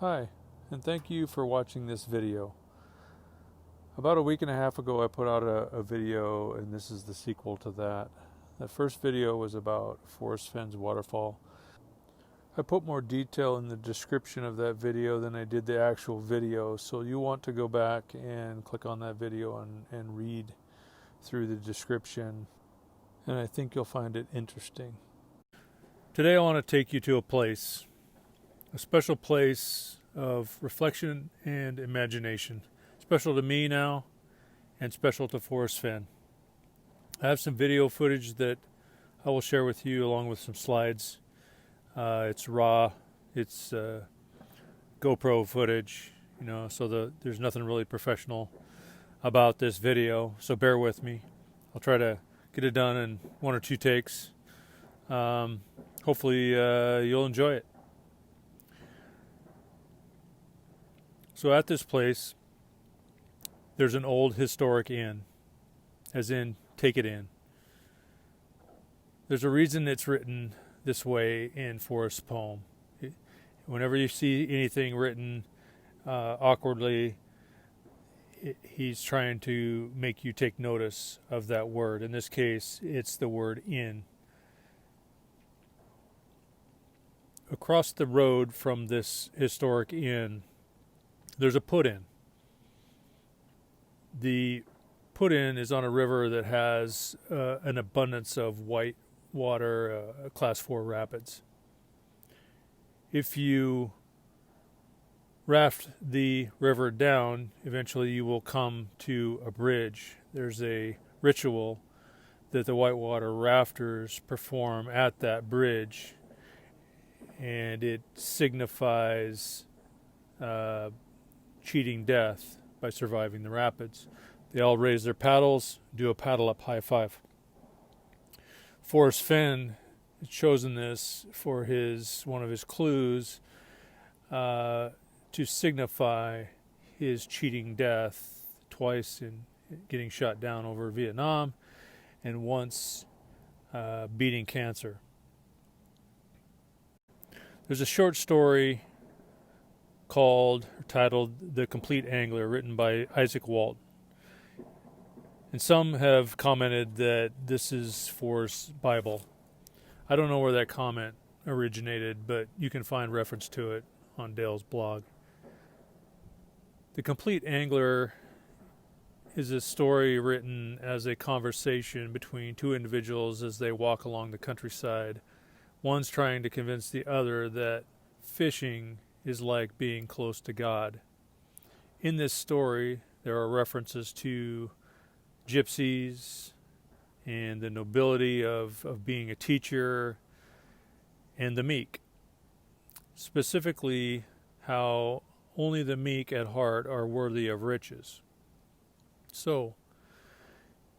Hi, and thank you for watching this video. About a week and a half ago I put out a video, and this is the sequel to that. The first video was about Forrest Fenn's waterfall. I put more detail in the description of that video than I did the actual video, so you want to go back and click on that video and read through the description, and I think you'll find it interesting. Today I want to take you to a special place of reflection and imagination. Special to me now, and special to Forrest Fenn. I have some video footage that I will share with you along with some slides. It's raw, it's GoPro footage, so there's nothing really professional about this video, so bear with me. I'll try to get it done in 1 or 2 takes. Hopefully you'll enjoy it. So at this place, there's an old historic inn, as in, take it in. There's a reason it's written this way in Forrest's poem. Whenever you see anything written awkwardly, he's trying to make you take notice of that word. In this case, it's the word inn. Across the road from this historic inn, there's a put-in. The put-in is on a river that has an abundance of white water, class 4 rapids. If you raft the river down, eventually you will come to a bridge. There's a ritual that the whitewater rafters perform at that bridge, and it signifies cheating death by surviving the rapids. They all raise their paddles, do a paddle up high five. Forrest Fenn has chosen this for one of his clues to signify his cheating death twice in getting shot down over Vietnam and once beating cancer. There's a short story titled The Complete Angler, written by Isaac Walt. And some have commented that this is Forrest's Bible. I don't know where that comment originated, but you can find reference to it on Dale's blog. The Complete Angler is a story written as a conversation between 2 individuals as they walk along the countryside. One's trying to convince the other that fishing is like being close to God. In this story, there are references to gypsies and the nobility of being a teacher and the meek. Specifically, how only the meek at heart are worthy of riches. So,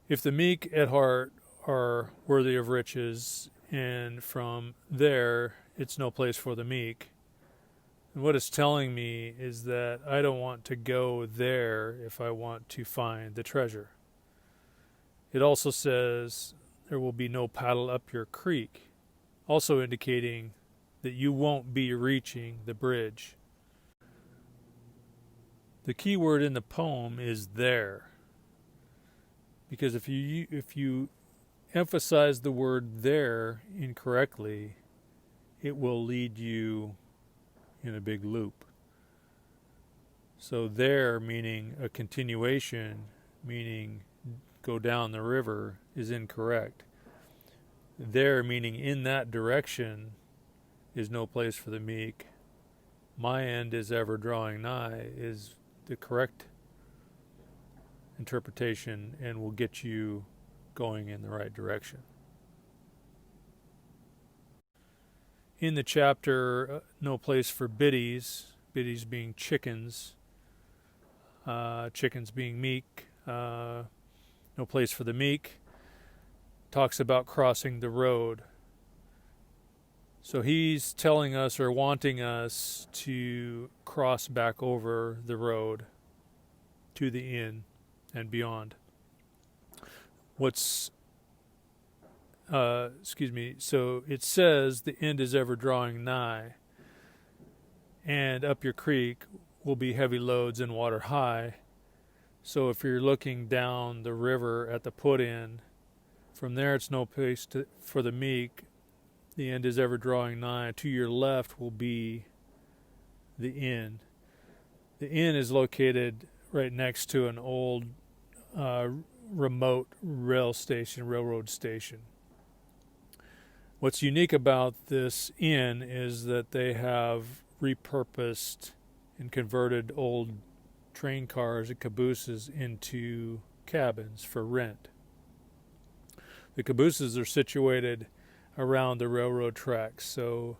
if the meek at heart are worthy of riches, and from there it's no place for the meek, and what it's telling me is that I don't want to go there if I want to find the treasure. It also says there will be no paddle up your creek, also indicating that you won't be reaching the bridge. The key word in the poem is there, because if you emphasize the word there incorrectly, it will lead you in a big loop. So there, meaning a continuation, meaning go down the river, is incorrect. There, meaning in that direction, is no place for the meek. My end is ever drawing nigh is the correct interpretation and will get you going in the right direction. In the chapter, no place for biddies, biddies being chickens, chickens being meek, no place for the meek, talks about crossing the road. So he's telling us or wanting us to cross back over the road to the inn and beyond. So it says the end is ever drawing nigh. and up your creek will be heavy loads and water high. So if you're looking down the river at the put-in, from there it's no place for the meek. The end is ever drawing nigh. To your left will be the inn. The inn is located right next to an old remote railroad station. What's unique about this inn is that they have repurposed and converted old train cars and cabooses into cabins for rent. The cabooses are situated around the railroad tracks, so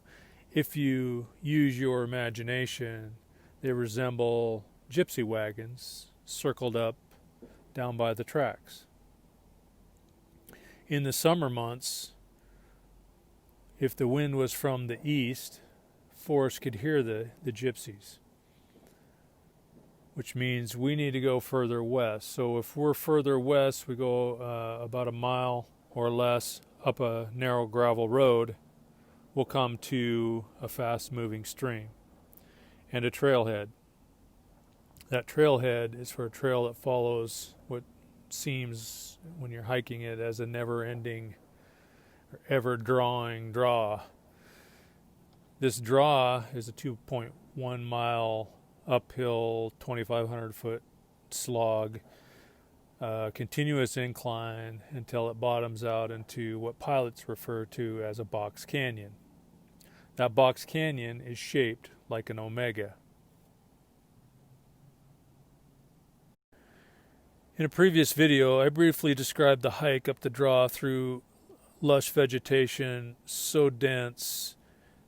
if you use your imagination, they resemble gypsy wagons circled up down by the tracks. In the summer months, if the wind was from the east, Forrest could hear the gypsies, which means we need to go further west. So if we're further west, we go about a mile or less up a narrow gravel road, we'll come to a fast-moving stream and a trailhead. That trailhead is for a trail that follows what seems, when you're hiking it, as a never-ending, ever-drawing draw. This draw is a 2.1 mile uphill, 2,500-foot slog, continuous incline until it bottoms out into what pilots refer to as a box canyon. That box canyon is shaped like an omega. In a previous video, I briefly described the hike up the draw through lush vegetation so dense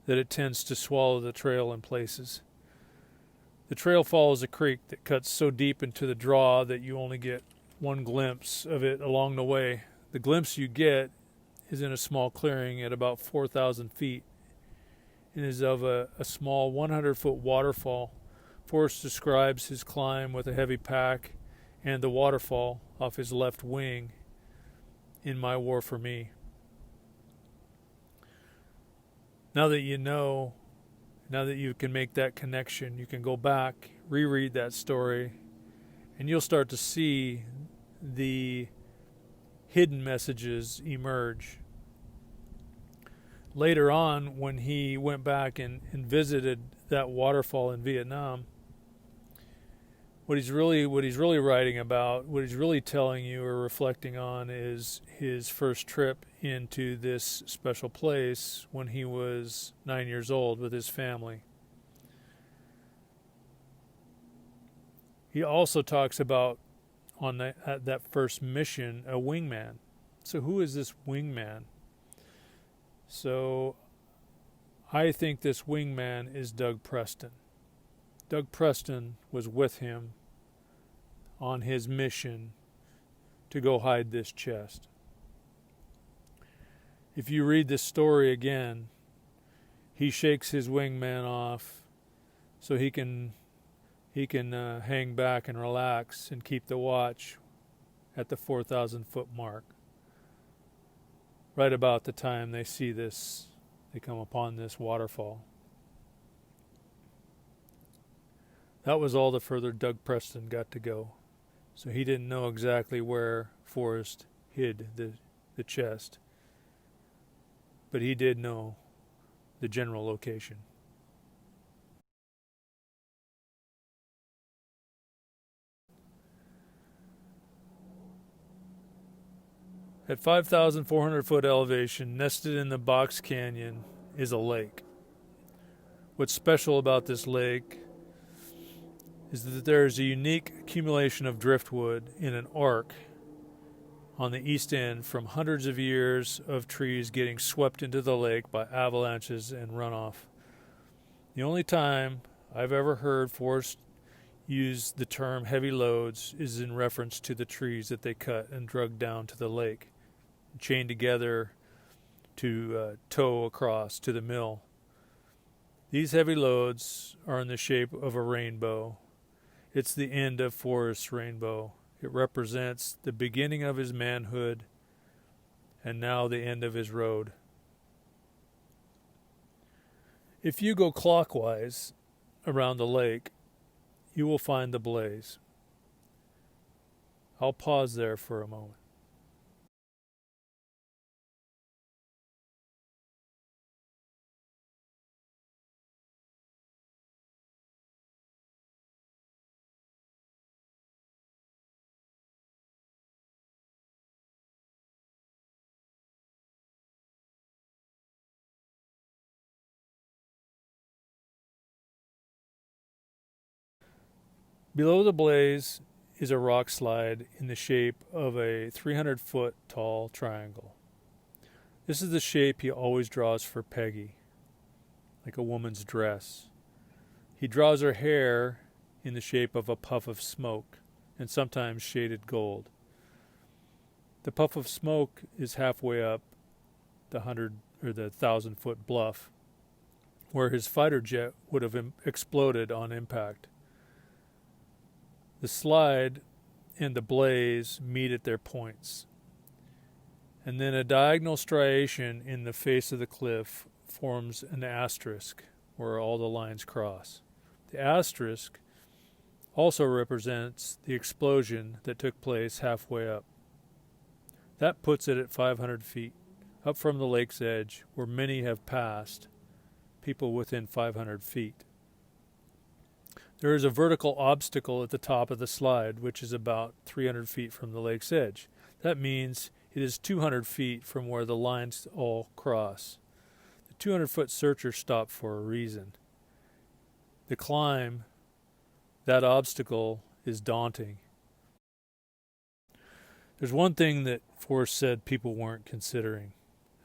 that it tends to swallow the trail in places. The trail follows a creek that cuts so deep into the draw that you only get one glimpse of it along the way. The glimpse you get is in a small clearing at about 4,000 feet and is of a small 100-foot waterfall. Forrest describes his climb with a heavy pack and the waterfall off his left wing in My War for Me. Now that you know, now that you can make that connection, you can go back, reread that story, and you'll start to see the hidden messages emerge. Later on, when he went back and visited that waterfall in Vietnam, what he's really writing about, what he's really telling you or reflecting on, is his first trip into this special place when he was 9 years old with his family. He also talks about, on that first mission, a wingman. So who is this wingman? So I think this wingman is Doug Preston. Doug Preston was with him on his mission to go hide this chest. If you read this story again, he shakes his wingman off so he can hang back and relax and keep the watch at the 4,000-foot mark. Right about the time they see this, they come upon this waterfall. That was all the further Doug Preston got to go. So he didn't know exactly where Forrest hid the chest. But he did know the general location. At 5,400 foot elevation, nested in the box canyon, is a lake. What's special about this lake is that there is a unique accumulation of driftwood in an arc on the east end from hundreds of years of trees getting swept into the lake by avalanches and runoff. The only time I've ever heard Forrest use the term heavy loads is in reference to the trees that they cut and dragged down to the lake, chained together to tow across to the mill. These heavy loads are in the shape of a rainbow. It's the end of Forrest's rainbow. It represents the beginning of his manhood and now the end of his road. If you go clockwise, around the lake, you will find the blaze. I'll pause there for a moment. Below the blaze is a rock slide in the shape of a 300-foot tall triangle. This is the shape he always draws for Peggy, like a woman's dress. He draws her hair in the shape of a puff of smoke, and sometimes shaded gold. The puff of smoke is halfway up the 1,000-foot bluff, where his fighter jet would have exploded on impact. The slide and the blaze meet at their points, and then a diagonal striation in the face of the cliff forms an asterisk where all the lines cross. The asterisk also represents the explosion that took place halfway up. That puts it at 500 feet, up from the lake's edge, where many have passed, people within 500 feet. There is a vertical obstacle at the top of the slide, which is about 300 feet from the lake's edge. That means it is 200 feet from where the lines all cross. The 200-foot searcher stopped for a reason. The climb, that obstacle, is daunting. There's one thing that Forrest said people weren't considering,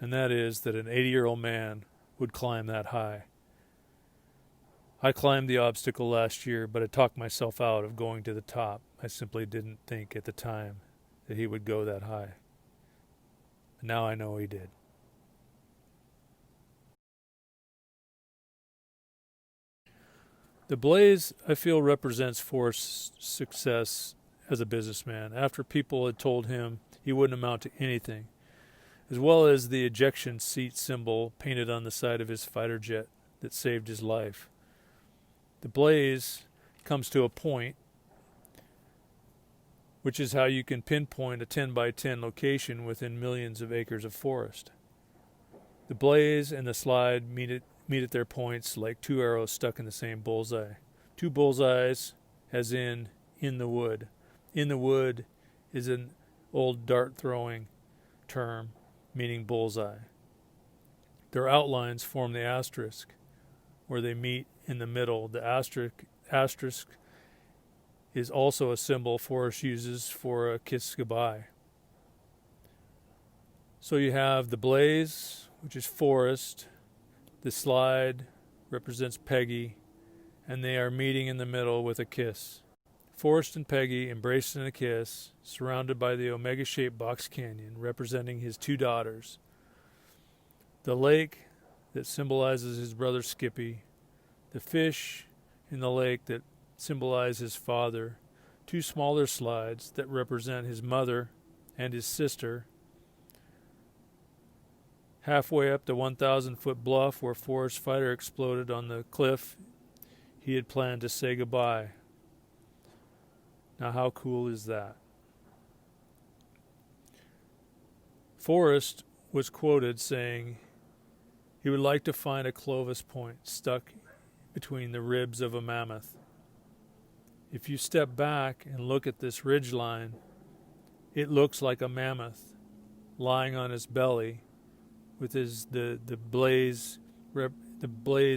and that is that an 80-year-old man would climb that high. I climbed the obstacle last year, but I talked myself out of going to the top. I simply didn't think at the time that he would go that high. And now I know he did. The blaze, I feel, represents Forrest's success as a businessman, after people had told him he wouldn't amount to anything, as well as the ejection seat symbol painted on the side of his fighter jet that saved his life. The blaze comes to a point, which is how you can pinpoint a 10 by 10 location within millions of acres of forest. The blaze and the slide meet at their points like two arrows stuck in the same bullseye. Two bullseyes, as in the wood. In the wood is an old dart-throwing term meaning bullseye. Their outlines form the asterisk, where they meet in the middle. The asterisk is also a symbol Forrest uses for a kiss goodbye. So you have the blaze, which is Forrest. The slide represents Peggy, and they are meeting in the middle with a kiss. Forrest and Peggy embraced in a kiss, surrounded by the omega-shaped box canyon representing his two daughters. The lake that symbolizes his brother Skippy, the fish in the lake that symbolize his father, two smaller slides that represent his mother and his sister. Halfway up the 1,000-foot bluff where Forrest's fighter exploded on the cliff, he had planned to say goodbye. Now how cool is that? Forrest was quoted saying he would like to find a Clovis point stuck between the ribs of a mammoth. If you step back and look at this ridge line, it looks like a mammoth lying on his belly with the blaze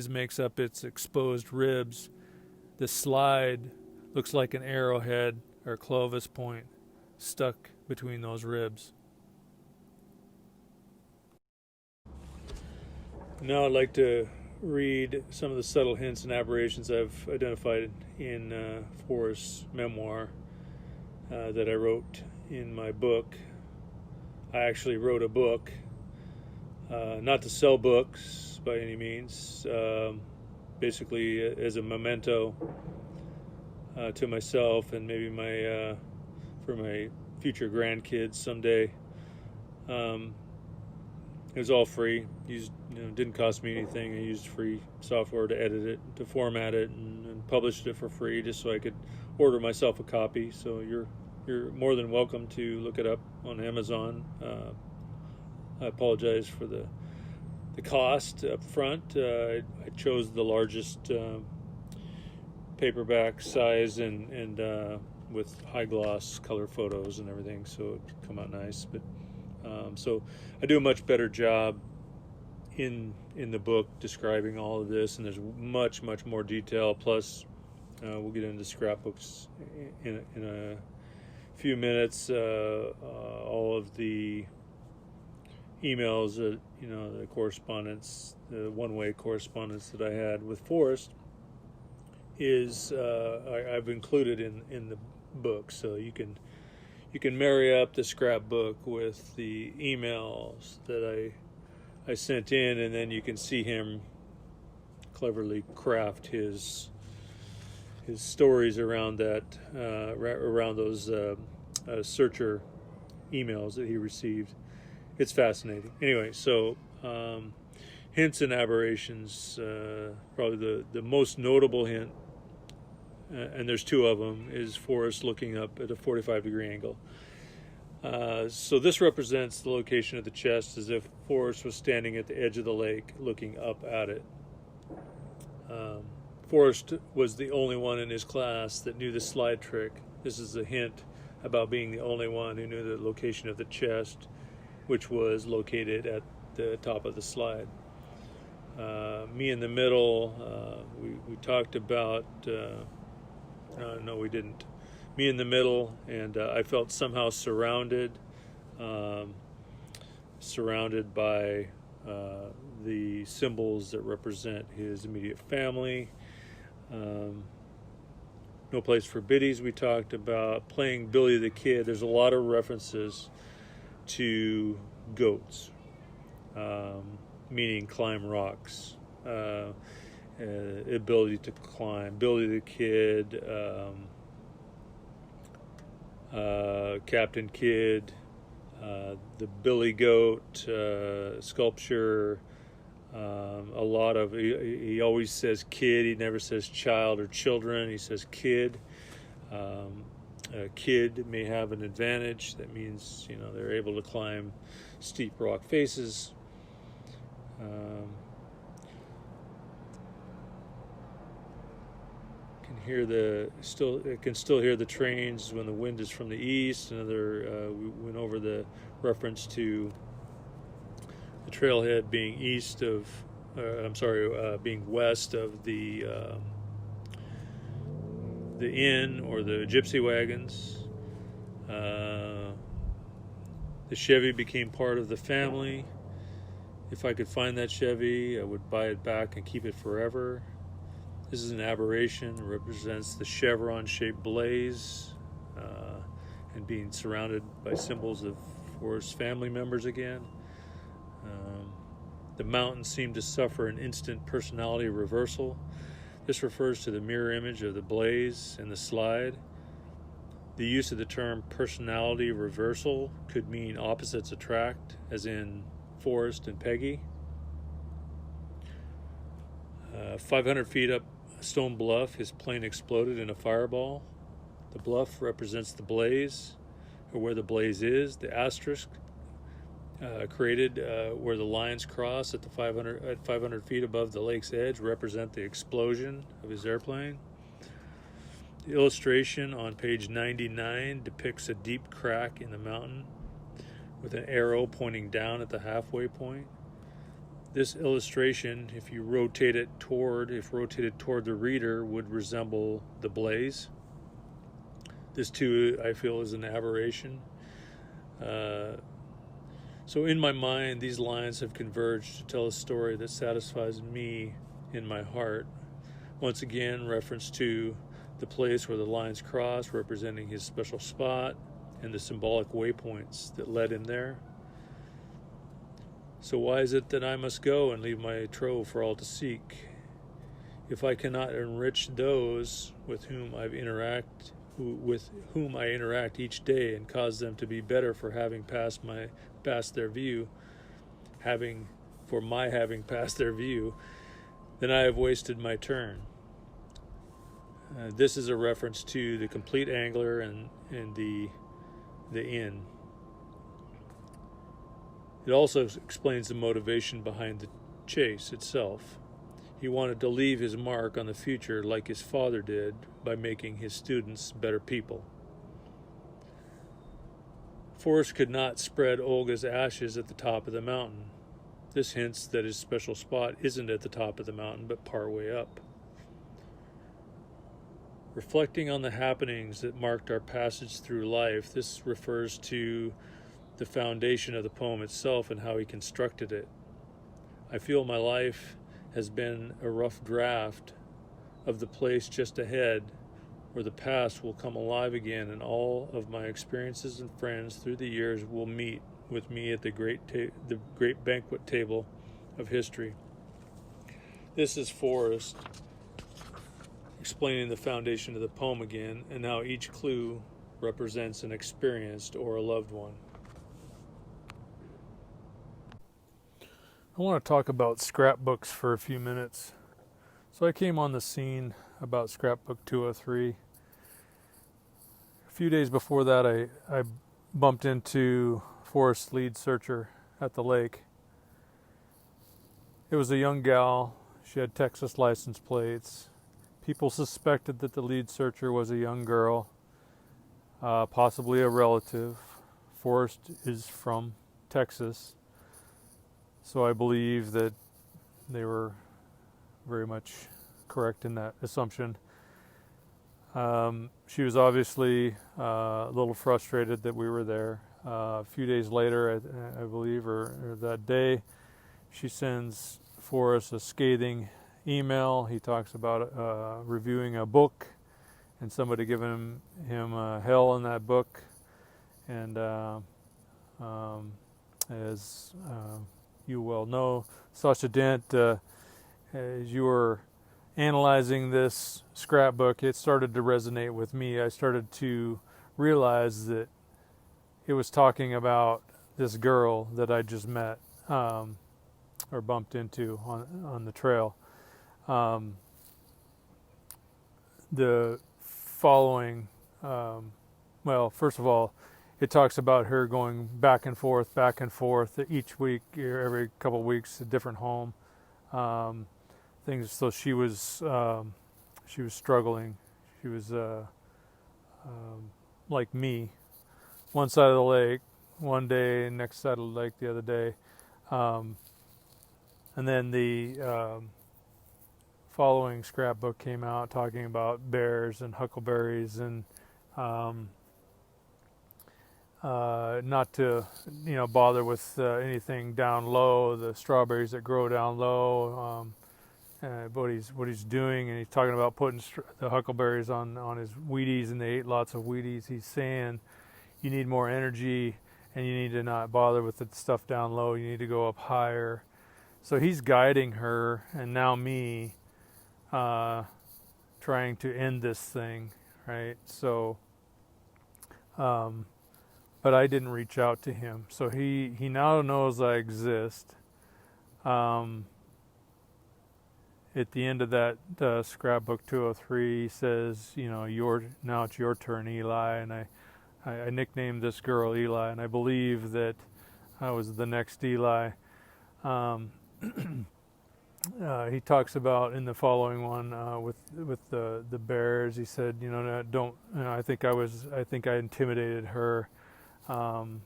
makes up its exposed ribs. The slide looks like an arrowhead or Clovis point stuck between those ribs. Now I'd like to read some of the subtle hints and aberrations I've identified in Forrest's memoir that I wrote in my book. I actually wrote a book, not to sell books by any means, basically as a memento to myself and maybe for my future grandkids someday. It was all free. Didn't cost me anything. I used free software to edit it, to format it, and published it for free, just so I could order myself a copy. So you're more than welcome to look it up on Amazon. I apologize for the cost up front. I chose the largest paperback size and with high gloss color photos and everything, so it'd come out nice. But so I do a much better job in the book describing all of this, and there's much more detail. Plus, we'll get into scrapbooks in a few minutes. All of the emails, the correspondence, the one-way correspondence that I had with Forrest is I've included in the book, so you can marry up the scrapbook with the emails that I sent in, and then you can see him cleverly craft his stories around that, around those searcher emails that he received. It's fascinating. Anyway, so hints and aberrations. Probably the most notable hint, and there's two of them, is Forrest looking up at a 45-degree angle. So this represents the location of the chest, as if Forrest was standing at the edge of the lake looking up at it. Forrest was the only one in his class that knew the slide trick. This is a hint about being the only one who knew the location of the chest, which was located at the top of the slide. Me in the middle, we talked about, no we didn't. Me in the middle, and I felt somehow surrounded by the symbols that represent his immediate family. No place for biddies, we talked about. Playing Billy the Kid. There's a lot of references to goats, meaning climb rocks, ability to climb. Billy the Kid, Captain Kidd, the Billy Goat sculpture. A lot of, he always says kid, he never says child or children, he says kid. A kid may have an advantage. That means, they're able to climb steep rock faces. Can still hear the trains when the wind is from the east. Another, we went over the reference to the trailhead being being west of the inn or the gypsy wagons. The Chevy became part of the family. If I could find that Chevy, I would buy it back and keep it forever. This is an aberration. It represents the chevron-shaped blaze and being surrounded by symbols of Forrest's family members again. The mountains seem to suffer an instant personality reversal. This refers to the mirror image of the blaze and the slide. The use of the term personality reversal could mean opposites attract, as in Forrest and Peggy. 500 feet up a stone bluff, his plane exploded in a fireball. The bluff represents the blaze, or where the blaze is. The asterisk created where the lines cross at 500 feet above the lake's edge represent the explosion of his airplane. The illustration on page 99 depicts a deep crack in the mountain with an arrow pointing down at the halfway point. This illustration, if rotated toward the reader, would resemble the blaze. This too, I feel, is an aberration. So in my mind, these lines have converged to tell a story that satisfies me in my heart. Once again, reference to the place where the lines cross, representing his special spot, and the symbolic waypoints that led him there. So why is it that I must go and leave my trove for all to seek? If I cannot enrich those with whom I interact each day and cause them to be better for having passed their view, having passed their view, then I have wasted my turn. This is a reference to the complete angler and the inn. It also explains the motivation behind the chase itself. He wanted to leave his mark on the future like his father did by making his students better people. Forrest could not spread Olga's ashes at the top of the mountain. This hints that his special spot isn't at the top of the mountain, but partway up. Reflecting on the happenings that marked our passage through life, this refers to the foundation of the poem itself and how he constructed it. I feel my life has been a rough draft of the place just ahead, where the past will come alive again, and all of my experiences and friends through the years will meet with me at the great banquet table of history. This is Forrest explaining the foundation of the poem again, and how each clue represents an experienced or a loved one. I want to talk about scrapbooks for a few minutes. So I came on the scene about scrapbook 203. A few days before that, I bumped into Forrest's lead searcher at the lake. It was a young gal. She had Texas license plates. People suspected that the lead searcher was a young girl, possibly a relative. Forrest is from Texas, so I believe that they were very much correct in that assumption. She was obviously a little frustrated that we were there. A few days later, I believe, or that day, she sends Forrest a scathing email. He talks about reviewing a book and somebody giving him hell in that book. And as you well know, Sasha Dent, as you were analyzing this scrapbook, it started to resonate with me. I started to realize that it was talking about this girl that I just met or bumped into on the trail. The following, well, first of all, it talks about her going back and forth each week, every couple of weeks, a different home. Things. So she was struggling. She was like me, one side of the lake one day, next side of the lake the other day, and then the following scrapbook came out talking about bears and huckleberries and not to bother with anything down low, the strawberries that grow down low, what he's doing, and he's talking about putting the huckleberries on his Wheaties, and they ate lots of Wheaties. He's saying you need more energy and you need to not bother with the stuff down low, you need to go up higher. So he's guiding her, and now me trying to end this thing, right? So but I didn't reach out to him, so he now knows I exist. At the end of that scrapbook 203, he says, now it's your turn, Eli, and I nicknamed this girl Eli, and I believe that I was the next Eli. He talks about in the following one with the bears. He said, I think I intimidated her, and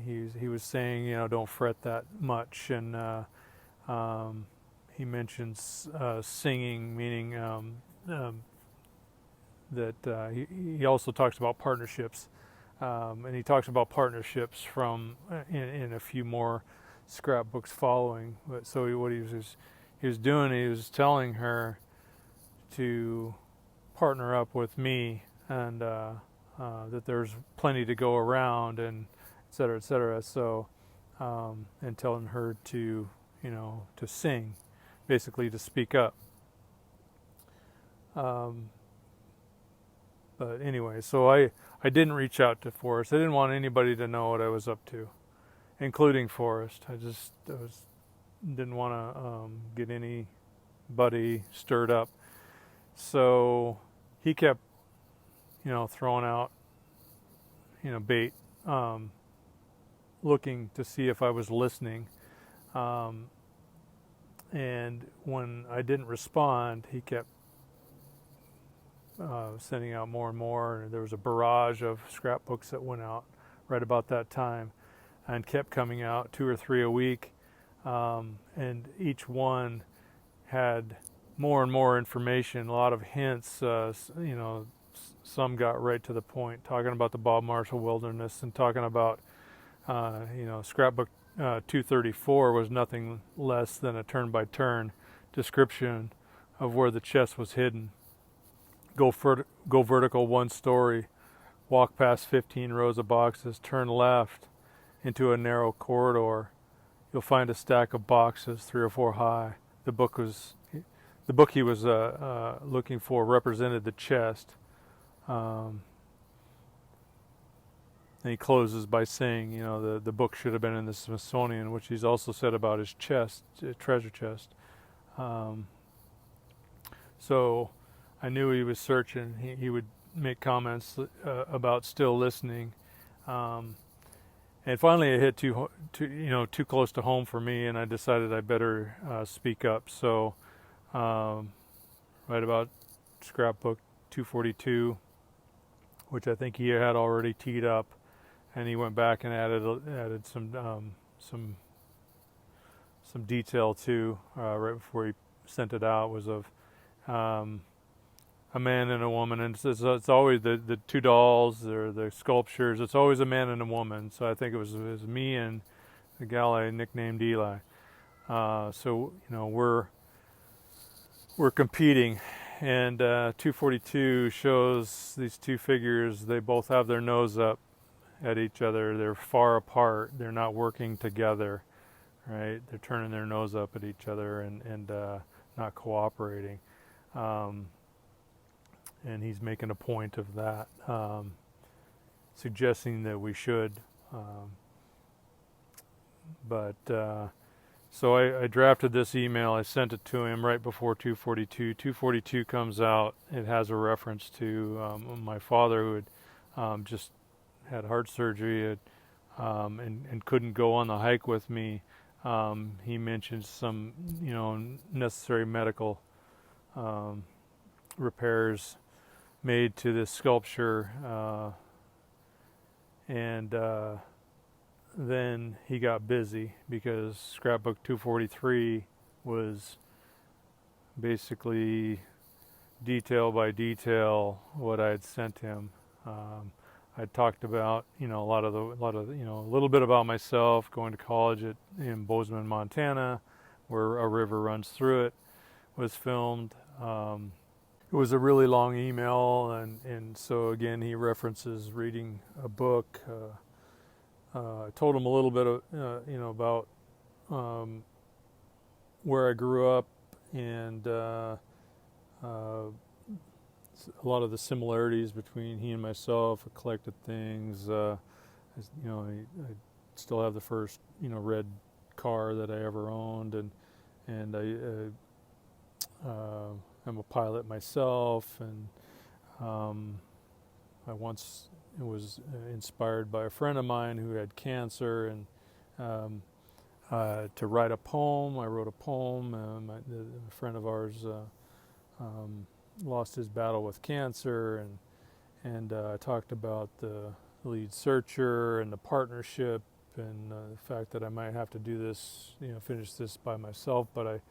he was saying, don't fret that much, and he mentions singing, meaning that he also talks about partnerships, and he talks about partnerships from in a few more scrapbooks following. So what he was doing, he was telling her to partner up with me, and that there's plenty to go around, and et cetera, et cetera. So and telling her to to sing, basically to speak up. But anyway, so I didn't reach out to Forrest. I didn't want anybody to know what I was up to. including Forrest. I didn't want to get anybody stirred up. So he kept, throwing out, bait, looking to see if I was listening. And when I didn't respond, he kept sending out more and more. There was a barrage of scrapbooks that went out right about that time and kept coming out, 2 or 3 a week. And each one had more and more information, a lot of hints. Some got right to the point, talking about the Bob Marshall Wilderness and talking about, scrapbook 234 was nothing less than a turn-by-turn description of where the chest was hidden. Go vertical 1 story, walk past 15 rows of boxes, turn left into a narrow corridor. You'll find a stack of boxes 3 or 4 high. The book he was looking for represented the chest. And he closes by saying, the book should have been in the Smithsonian, which he's also said about his chest, treasure chest. So I knew he was searching. He would make comments about still listening. And finally it hit too close to home for me, and I decided I better speak up. So right about scrapbook 242, which I think he had already teed up, and he went back and added some detail too. Right before he sent it out, was of a man and a woman, and it's always the 2 dolls or the sculptures. It's always a man and a woman. So I think it was me and the gal I nicknamed Eli. So we're competing, and 242 shows these 2 figures. They both have their nose up at each other. They're far apart. They're not working together, right? They're turning their nose up at each other and not cooperating. And he's making a point of that, suggesting that we should. So I drafted this email. I sent it to him right before 242. 242 comes out. It has a reference to my father, who had just had heart surgery and couldn't go on the hike with me. He mentioned some, necessary medical repairs made to this sculpture, and then he got busy because scrapbook 243 was basically detail by detail what I had sent him. I talked about a little bit about myself, going to college in Bozeman, Montana, where a river runs through it, was filmed. It was a really long email, and so again he references reading a book. I told him a little bit about where I grew up, and a lot of the similarities between he and myself. I collected things. I still have the first red car that I ever owned, and I'm a pilot myself, and I once was inspired by a friend of mine who had cancer, and to write a poem. I wrote a poem. A friend of ours lost his battle with cancer, and I talked about the lead searcher and the partnership, and the fact that I might have to do this, finish this by myself, but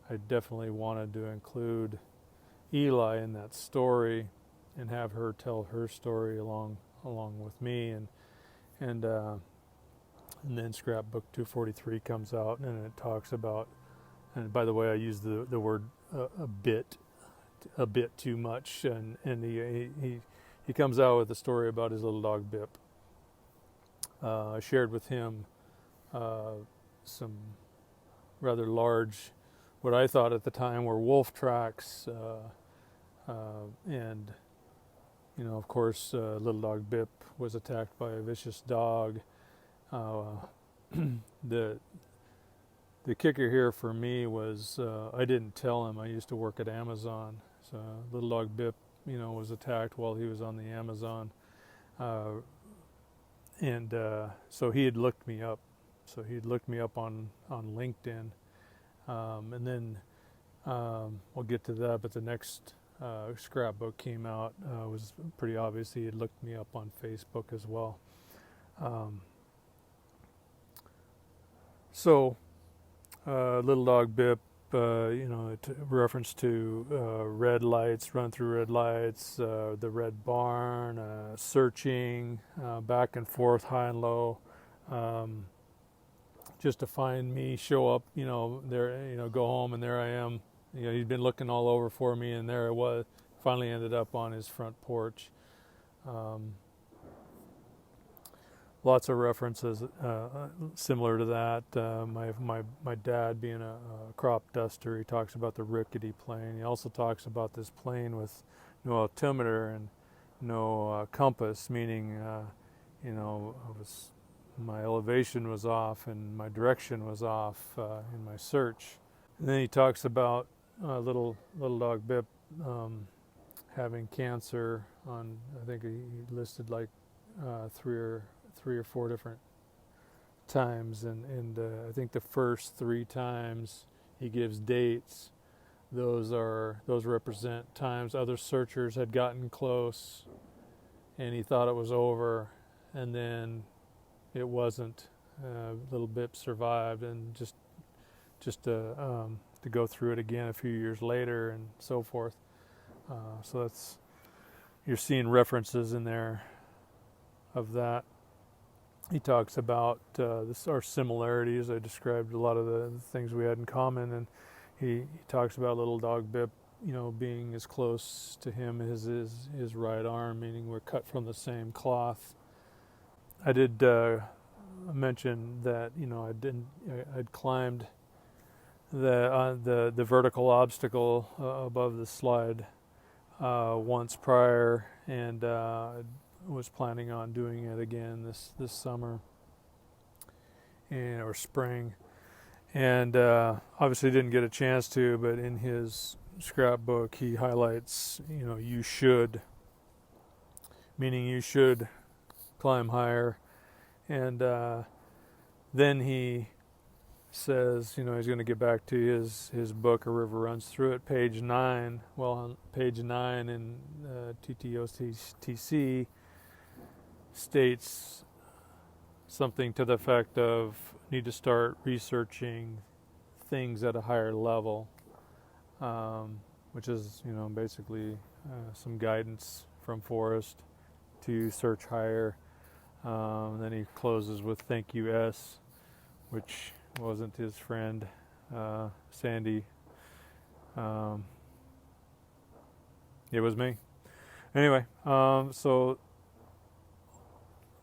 I definitely wanted to include Eli in that story and have her tell her story along with me, and then scrapbook 243 comes out, and it talks about, and by the way, I use the word a bit too much, and he comes out with a story about his little dog Bip. I shared with him some rather large, what I thought at the time were wolf tracks, and of course, little dog Bip was attacked by a vicious dog. the kicker here for me was I didn't tell him. I used to work at Amazon. So little dog Bip, was attacked while he was on the Amazon, and so he had looked me up. So he'd looked me up on LinkedIn, and then we'll get to that. But the next scrapbook came out was pretty obvious. He had looked me up on Facebook as well. So little dog Bip, reference to red lights, run through red lights, the red barn, searching, back and forth, high and low, just to find me, show up, there, go home, and there I am. He'd been looking all over for me, and there I was. Finally ended up on his front porch. Lots of references similar to that. My dad being a crop duster, he talks about the rickety plane. He also talks about this plane with no altimeter and no compass, meaning my elevation was off and my direction was off in my search. And then he talks about little dog Bip having cancer on, I think he listed like three or four different times, and I think the first 3 times he gives dates. Those represent times other searchers had gotten close and he thought it was over, and then it wasn't. Little Bip survived, and just to go through it again a few years later and so forth. So you're seeing references in there of that. He talks about our similarities. I described a lot of the things we had in common, and he talks about little dog Bip, being as close to him as his right arm, meaning we're cut from the same cloth. I did mention that I'd climbed the vertical obstacle above the slide once prior, and was planning on doing it again this summer or spring, and obviously didn't get a chance to. But in his scrapbook, he highlights, you should, meaning you should climb higher, and then he says, he's going to get back to his book, A River Runs Through It, page 9. Well, on page 9 in TTOTC states something to the effect of need to start researching things at a higher level, which is, basically some guidance from Forrest to search higher. And then he closes with thank you S, which wasn't his friend Sandy. It was me. Anyway, so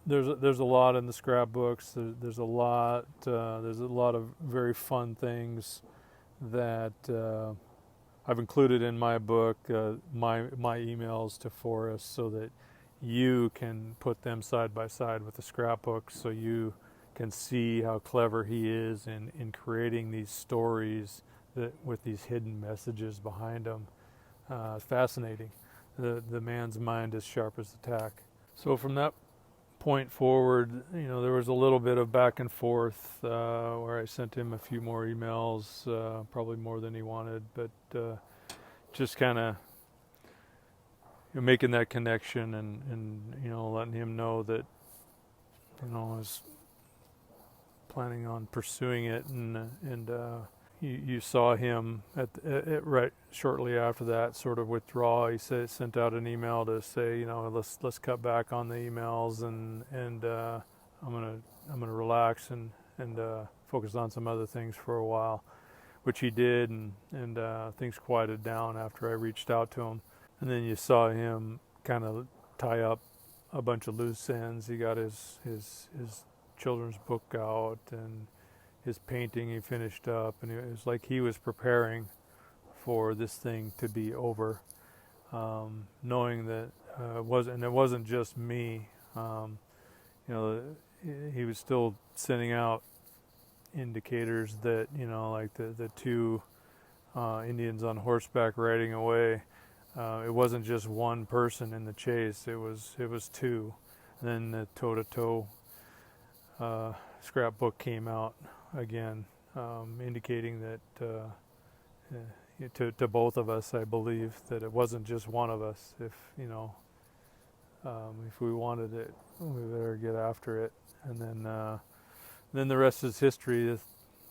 there's a lot in the scrapbooks. There's a lot of very fun things that I've included in my book, my emails to Forrest, so that you can put them side by side with the scrapbooks, so you can see how clever he is in creating these stories with these hidden messages behind them. Fascinating. The man's mind is sharp as the tack. So from that point forward, there was a little bit of back and forth where I sent him a few more emails, probably more than he wanted, but just kind of making that connection and letting him know that I was planning on pursuing it, and you saw him at right shortly after that sort of withdraw. He sent out an email to say, let's cut back on the emails, and I'm gonna relax and focus on some other things for a while, which he did, and things quieted down after I reached out to him. And then you saw him kind of tie up a bunch of loose ends. He got his children's book out, and his painting he finished up, and it was like he was preparing for this thing to be over, knowing that it wasn't just me. He was still sending out indicators that, like the two Indians on horseback riding away. It wasn't just one person in the chase. It was two. And then the toe-to-toe scrapbook came out again, indicating that to both of us, I believe, that it wasn't just one of us. If we wanted it, we better get after it. And then the rest is history. The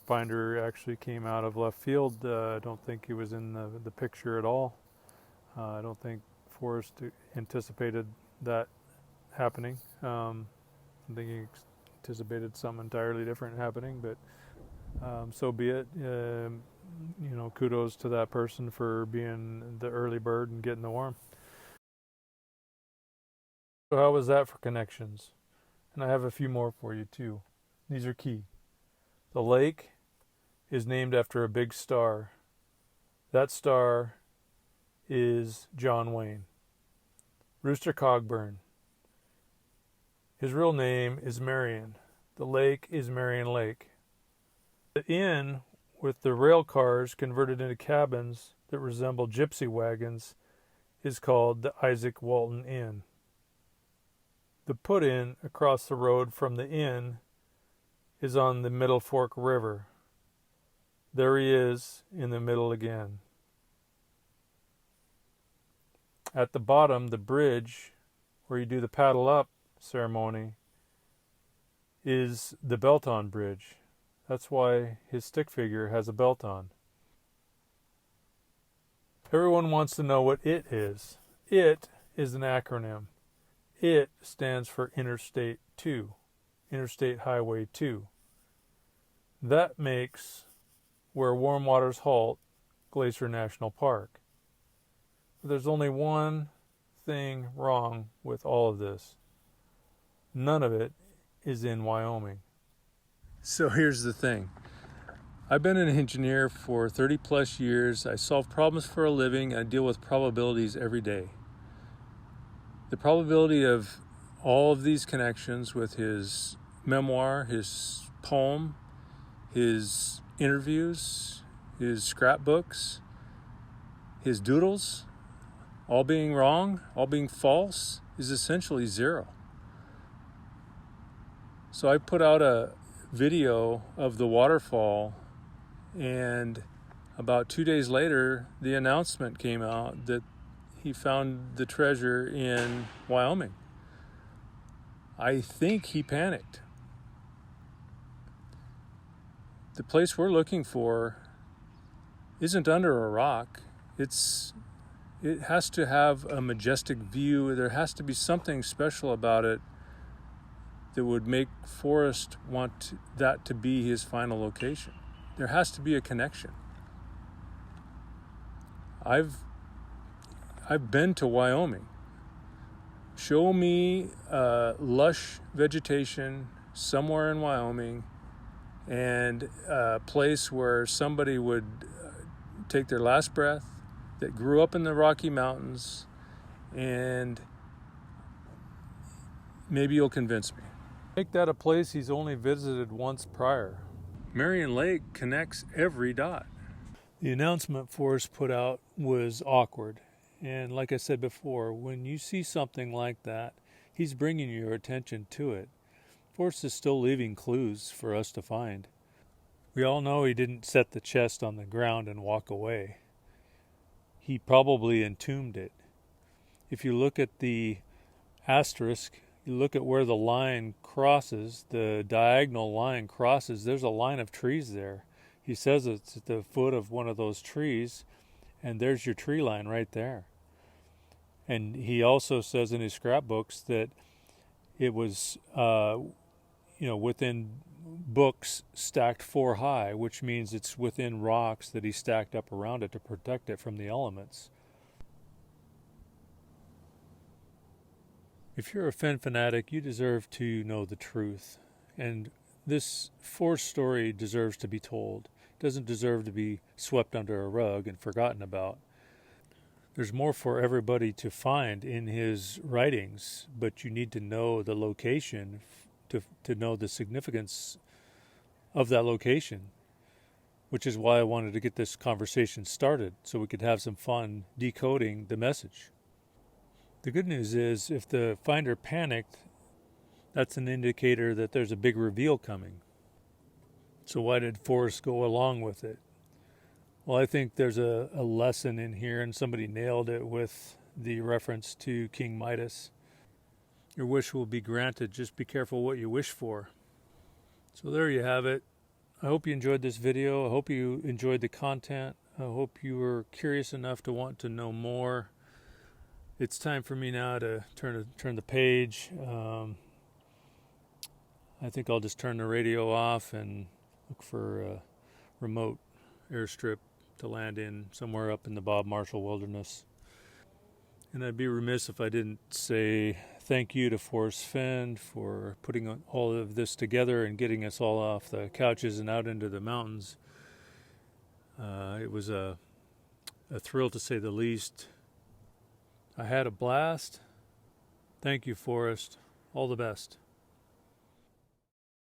finder actually came out of left field. I don't think he was in the picture at all. I don't think Forrest anticipated that happening. I think he anticipated something entirely different happening, but so be it. Kudos to that person for being the early bird and getting the worm. So how was that for connections? And I have a few more for you too. These are key. The lake is named after a big star. That star is John Wayne. Rooster Cogburn. His real name is Marion. The lake is Marion Lake. The inn, with the rail cars converted into cabins that resemble gypsy wagons, is called the Isaac Walton Inn. The put-in across the road from the inn is on the Middle Fork River. There he is in the middle again. At the bottom, the bridge, where you do the paddle up ceremony, is the belt-on bridge. That's why his stick figure has a belt on. Everyone wants to know what IT is. IT is an acronym. IT stands for Interstate 2, Interstate Highway 2. That makes where warm waters halt Glacier National Park. But there's only one thing wrong with all of this. None of it is in Wyoming. So here's the thing. I've been an engineer for 30 plus years. I solve problems for a living. I deal with probabilities every day. The probability of all of these connections with his memoir, his poem, his interviews, his scrapbooks, his doodles, all being wrong, all being false, is essentially zero. So I put out a video of the waterfall, and about 2 days later, the announcement came out that he found the treasure in Wyoming. I think he panicked. The place we're looking for isn't under a rock. It has to have a majestic view. There has to be something special about it that would make Forrest want that to be his final location. There has to be a connection. I've been to Wyoming. Show me lush vegetation somewhere in Wyoming and a place where somebody would take their last breath, that grew up in the Rocky Mountains, and maybe you'll convince me. Make that a place he's only visited once prior. Marion Lake connects every dot. The announcement Forrest put out was awkward. And like I said before, when you see something like that, he's bringing your attention to it. Forrest is still leaving clues for us to find. We all know he didn't set the chest on the ground and walk away. He probably entombed it. If you look at the asterisk, you look at where the line crosses, the diagonal line crosses, there's a line of trees there. He says it's at the foot of one of those trees, and there's your tree line right there. And he also says in his scrapbooks that it was, within books stacked 4 high, which means it's within rocks that he stacked up around it to protect it from the elements. If you're a Fenn fanatic, you deserve to know the truth. And this Forrest story deserves to be told. It doesn't deserve to be swept under a rug and forgotten about. There's more for everybody to find in his writings, but you need to know the location to know the significance of that location, which is why I wanted to get this conversation started so we could have some fun decoding the message. The good news is if the finder panicked, that's an indicator that there's a big reveal coming. So why did Forrest go along with it? Well, I think there's a lesson in here, and somebody nailed it with the reference to King Midas. Your wish will be granted. Just be careful what you wish for. So there you have it. I hope you enjoyed this video. I hope you enjoyed the content. I hope you were curious enough to want to know more. It's time for me now to turn the page. I think I'll just turn the radio off and look for a remote airstrip to land in somewhere up in the Bob Marshall Wilderness. And I'd be remiss if I didn't say thank you to Forrest Fenn for putting all of this together and getting us all off the couches and out into the mountains. It was a thrill, to say the least. I had a blast. Thank you, Forrest. All the best.